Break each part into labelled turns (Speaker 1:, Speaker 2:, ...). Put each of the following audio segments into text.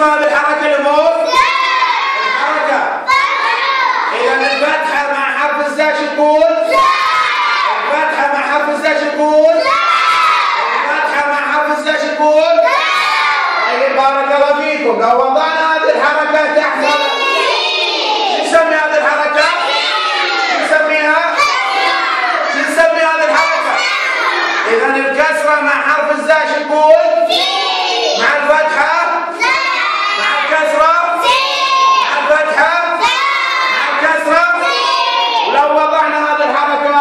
Speaker 1: اسم هذه الحركة اللي فوق؟ الحركة. إذا الفتحة مع حرف الزاء شو تقول؟ الفتحة مع حرف الزاء شو تقول؟ الفتحة مع حرف الزاء شو تقول؟ طيب بارك الله فيكم. لو وضعنا هذه الحركة تحت شو نسمي هذه الحركة؟ شو نسميها؟ شو نسمي هذه الحركة؟ إذا الكسرة مع حرف الزاء شو تقول؟ مع الفتحة؟ مع الكسرة؟ مع الفتحة؟ مع الكسرة؟ ولو وضعنا هذه الحركة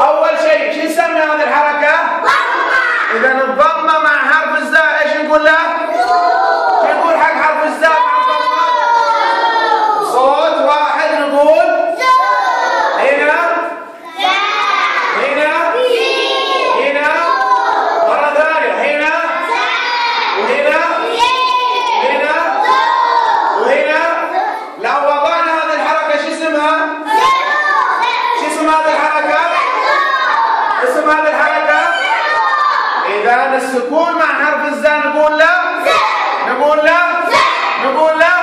Speaker 1: أول شيء شو نسمي هذه الحركة؟ إذا الضمة مع حرف الزاء ايش نقول له؟ شو نقول حق حرف الزاء مع الضمة؟ صوت واحد نقول هنا هنا هنا مرة ثانية هنا وهنا هنا وهنا. لو وضعنا هذه الحركة شو اسمها؟ شو اسم هذه الحركة؟ اسم هذه الحركة؟ إذا السكون مع حرف الزاء نقول له؟ نقول له؟ نقول له؟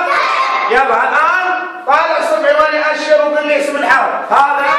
Speaker 1: يلا الآن طالع صبعي وأنا أشر وقول لي اسم الحرف هذا.